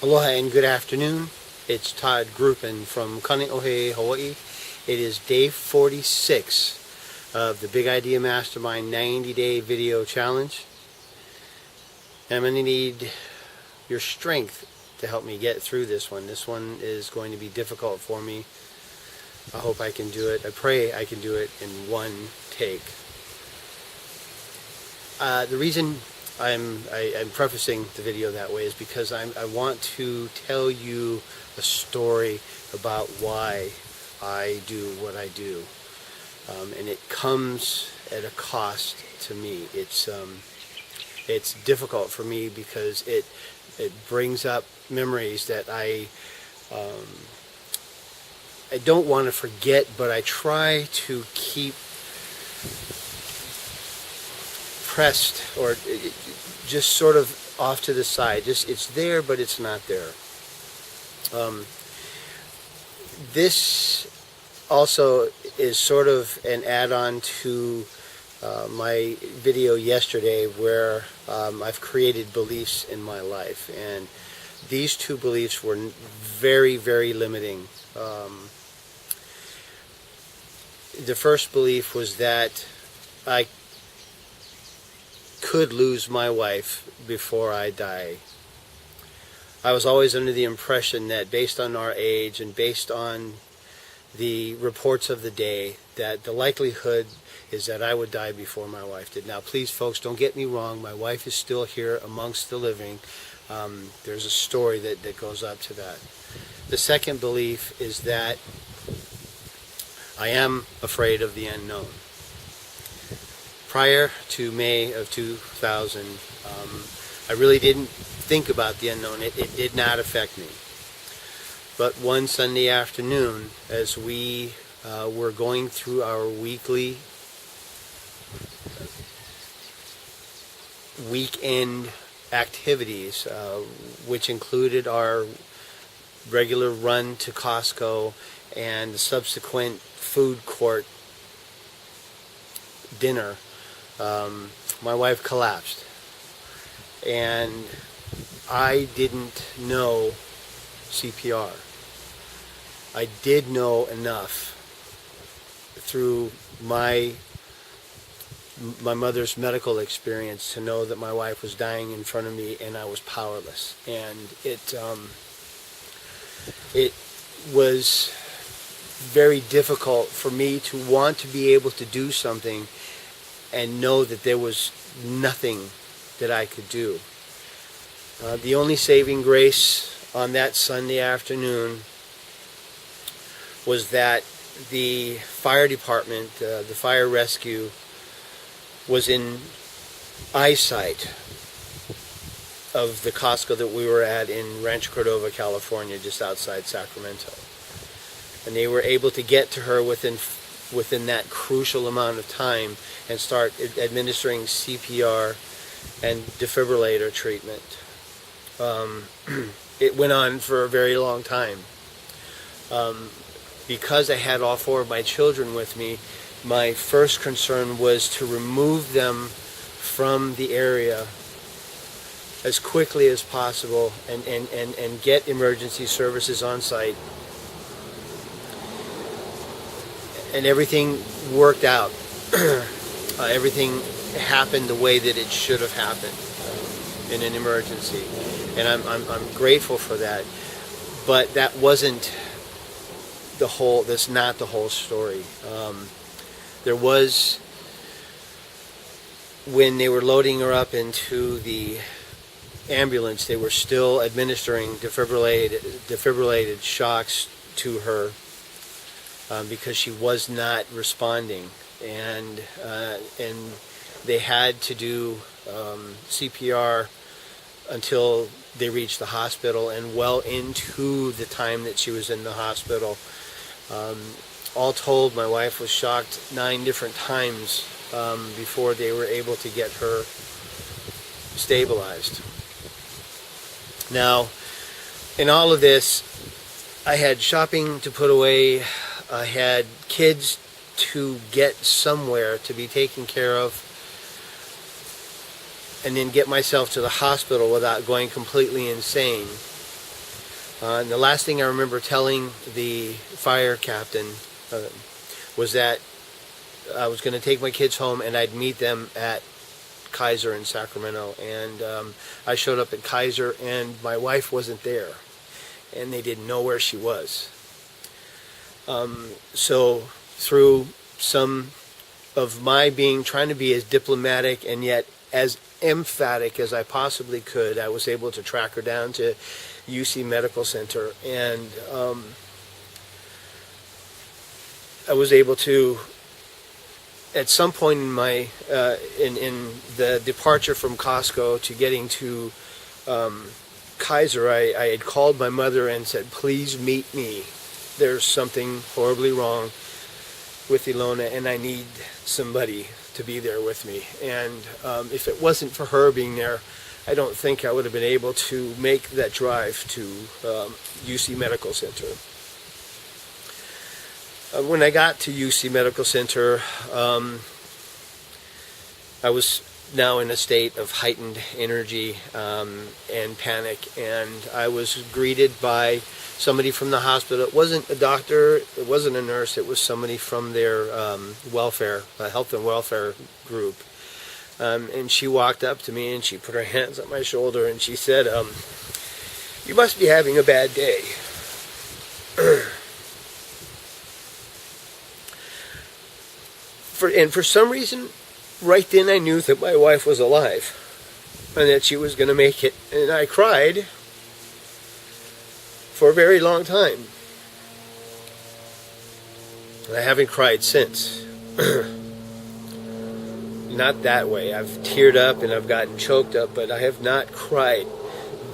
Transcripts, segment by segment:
Aloha and good afternoon. It's Todd Gruppen from Kaneohe, Hawaii. It is day 46 of the Big Idea Mastermind 90-day video challenge. And I'm going to need your strength to help me get through this one. This one is going to be difficult for me. I hope I can do it. I pray I can do it in one take. The reason I'm prefacing the video that way is because I want to tell you a story about why I do what I do, and it comes at a cost to me. It's difficult for me because it brings up memories that I don't want to forget, but I try to keep pressed or just sort of off to the side. It's there, but it's not there. This also is sort of an add-on to my video yesterday where I've created beliefs in my life, and these two beliefs were very, very limiting. The first belief was that I could lose my wife before I die. I was always under the impression that based on our age and based on the reports of the day, that the likelihood is that I would die before my wife did. Now please folks, don't get me wrong, my wife is still here amongst the living. There's a story that goes up to that. The second belief is that I am afraid of the unknown. Prior to May of 2000, I really didn't think about the unknown. It did not affect me. But one Sunday afternoon, as we were going through our weekly weekend activities, which included our regular run to Costco and the subsequent food court dinner, my wife collapsed, and I didn't know CPR. I did know enough through my mother's medical experience to know that my wife was dying in front of me and I was powerless, and it was very difficult for me to want to be able to do something and know that there was nothing that I could do. The only saving grace on that Sunday afternoon was that the fire department, the fire rescue, was in eyesight of the Costco that we were at in Rancho Cordova, California, just outside Sacramento. And they were able to get to her within that crucial amount of time and start administering CPR and defibrillator treatment. It went on for a very long time. Because I had all four of my children with me, my first concern was to remove them from the area as quickly as possible and get emergency services on site. And everything worked out. Everything happened the way that it should have happened in an emergency, and I'm grateful for that. But that wasn't the whole. That's not the whole story. There was, when they were loading her up into the ambulance, they were still administering defibrillated shocks to her. Because she was not responding, and they had to do CPR until they reached the hospital, and well into the time that she was in the hospital. All told, my wife was shocked 9 different times before they were able to get her stabilized. Now, in all of this, I had shopping to put away. I had kids to get somewhere to be taken care of, and then get myself to the hospital without going completely insane. And the last thing I remember telling the fire captain was that I was going to take my kids home and I'd meet them at Kaiser in Sacramento. And I showed up at Kaiser and my wife wasn't there. And they didn't know where she was. So through some of my trying to be as diplomatic and yet as emphatic as I possibly could, I was able to track her down to UC Medical Center, and I was able to, at some point in my in the departure from Costco to getting to Kaiser, I had called my mother and said, "Please meet me. There's something horribly wrong with Ilona, and I need somebody to be there with me." And if it wasn't for her being there, I don't think I would have been able to make that drive to UC Medical Center. When I got to UC Medical Center, I was now in a state of heightened energy and panic, and I was greeted by somebody from the hospital. It wasn't a doctor, it wasn't a nurse, it was somebody from their welfare, health and welfare group. And she walked up to me and she put her hands on my shoulder and she said, "You must be having a bad day." For some reason, right then I knew that my wife was alive and that she was going to make it. And I cried for a very long time. And I haven't cried since. Not that way. I've teared up and I've gotten choked up, but I have not cried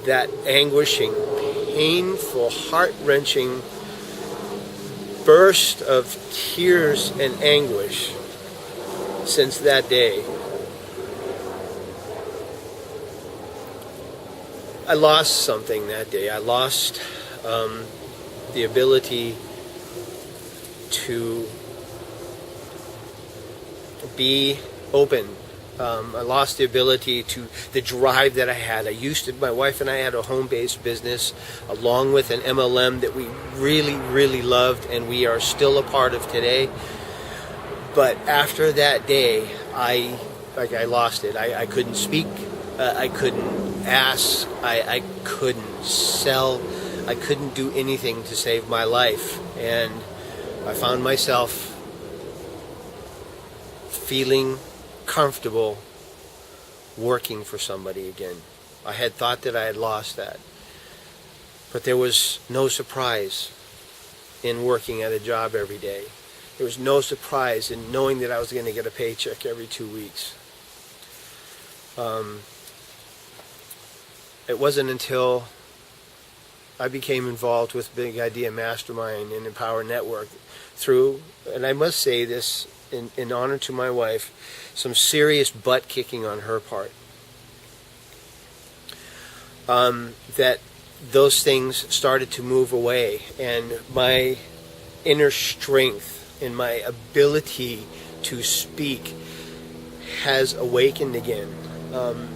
that anguishing, painful, heart-wrenching burst of tears and anguish since that day. I lost something that day. I lost the ability to be open. I lost the ability the drive that I had. My wife and I had a home-based business along with an MLM that we really, really loved and we are still a part of today. But after that day, I lost it. I couldn't speak. I couldn't ask. I couldn't sell. I couldn't do anything to save my life. And I found myself feeling comfortable working for somebody again. I had thought that I had lost that. But there was no surprise in working at a job every day. There was no surprise in knowing that I was going to get a paycheck every 2 weeks. It wasn't until I became involved with Big Idea Mastermind and Empower Network through, and I must say this in honor to my wife, some serious butt kicking on her part. That those things started to move away, and my inner strength and my ability to speak has awakened again.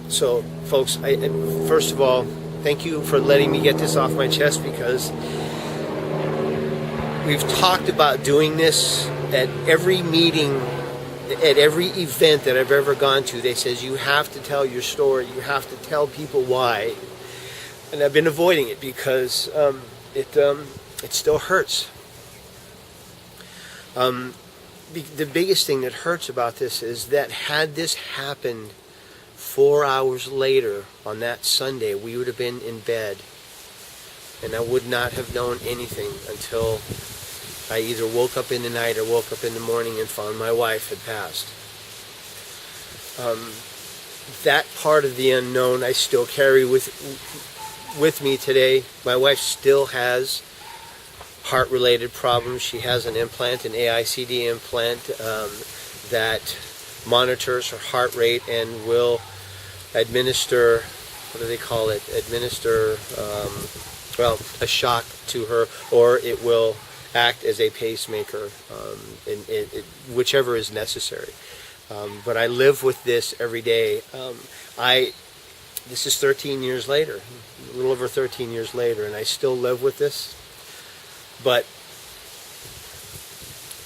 So, folks, first of all, thank you for letting me get this off my chest, because we've talked about doing this at every meeting, at every event that I've ever gone to. They says, you have to tell your story, you have to tell people why. And I've been avoiding it because it still hurts. The biggest thing that hurts about this is that had this happened 4 hours later on that Sunday, we would have been in bed, and I would not have known anything until I either woke up in the night or woke up in the morning and found my wife had passed. That part of the unknown I still carry with me today. My wife still has heart-related problems. She has an implant, an AICD implant, that monitors her heart rate and will administer, what do they call it? Administer, a shock to her, or it will act as a pacemaker, whichever is necessary. But I live with this every day. this is 13 years later, a little over 13 years later, and I still live with this. But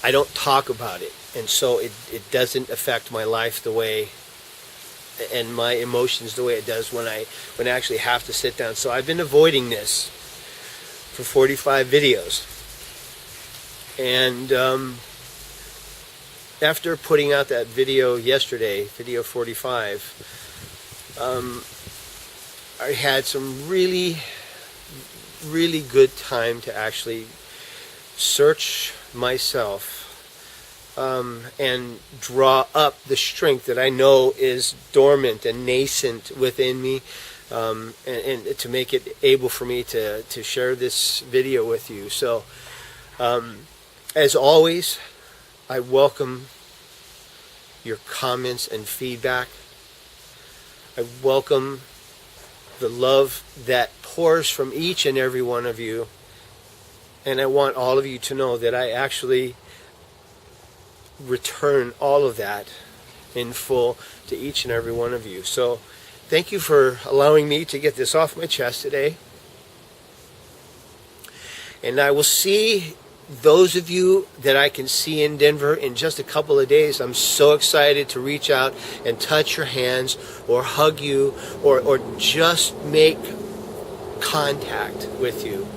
I don't talk about it, and so it doesn't affect my life the way, and my emotions the way it does when I actually have to sit down. So I've been avoiding this for 45 videos. And after putting out that video yesterday, video 45, I had some really good time to actually search myself and draw up the strength that I know is dormant and nascent within me, and to make it able for me to share this video with you. So as always, I welcome your comments and feedback. I welcome the love that pours from each and every one of you. And I want all of you to know that I actually return all of that in full to each and every one of you. So thank you for allowing me to get this off my chest today. And I will see those of you that I can see in Denver in just a couple of days. I'm so excited to reach out and touch your hands or hug you or just make contact with you.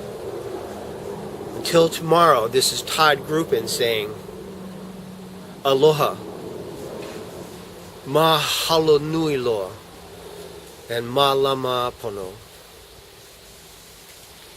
Until tomorrow, this is Todd Grupin saying, Aloha, mahalo nui loa, and malama pono.